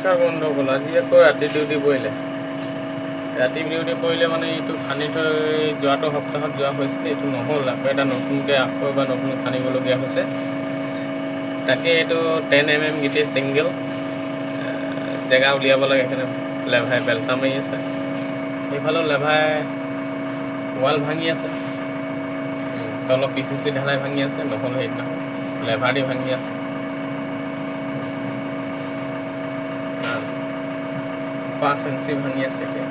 নমস্কাৰ বন্ধুসকল, আজি আকৌ ৰাতি ডিউটি পৰিলে। ৰাতি ডিউটি পৰিলে মানে এইটো খান্দি থৈ যোৱাটো সপ্তাহত যোৱা হৈছিলে, এইটো নহ'ল। আকৌ এটা নতুনকৈ আকৌ এবাৰ নতুন খান্দিবলগীয়া হৈছে। তাকে এইটো 10 mm গিটেই ছিংগল জেগা উলিয়াব লাগে। সেইকাৰণে লেভাই বেলচা মাৰি আছে। সেইফালেও লেভাই ৱাল ভাঙি আছে, তলত PCC ঢালাই ভাঙি আছে। নহ'ল সেইদিনা লেভাৰ দি ভাঙি আছে। 5 ইঞ্চি ভাঙি আছে এতিয়া।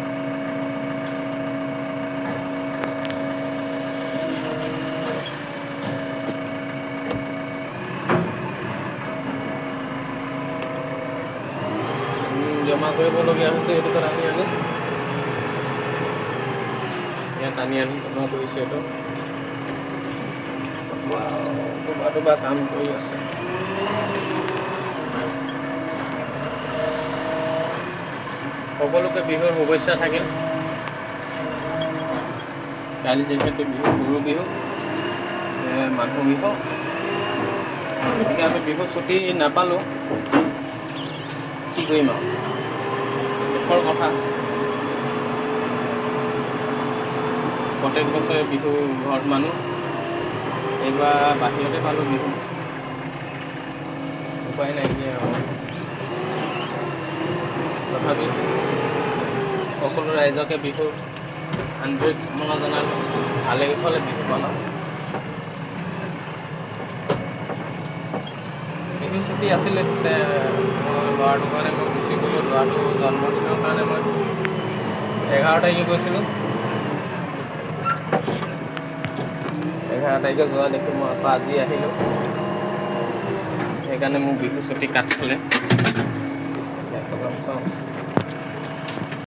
জমা কৰিবলগীয়া হৈছে। এইটো আনি আনি ইয়াত আনি জমা কৰিছে। এইটো দুবাৰ কাম কৰি আছে। সকলোকে বিহুৰ শুভেচ্ছা থাকিল। কালি যিহেতু বিহু, গৰু বিহু, মানুহ বিহু, গতিকে আমি বিহু ছুটি নাপালোঁ। কি কৰিম আৰু, দুখৰ কথা। প্ৰত্যেক বছৰে বিহু ঘৰত মানুহ, এইবাৰ বাহিৰতে পালোঁ বিহু। উপায় নাইকিয়া আৰু। তথাপি সকলো ৰাইজকে বিহু আন্তৰিক কামনা জনালোঁ। ভালে কুশলে বিহু পালক। বিহু ছুটি আছিলে, পিছে মই ল'ৰাটোৰ কাৰণে মই গুচি গ'লোঁ। ল'ৰাটো জন্মদিনৰ কাৰণে মই 11 তাৰিখে গৈছিলোঁ। 11 তাৰিখে যোৱা দেখি মই আকৌ আজি আহিলোঁ। সেইকাৰণে মোৰ বিহু ছুটি কাট খালে। চাওঁ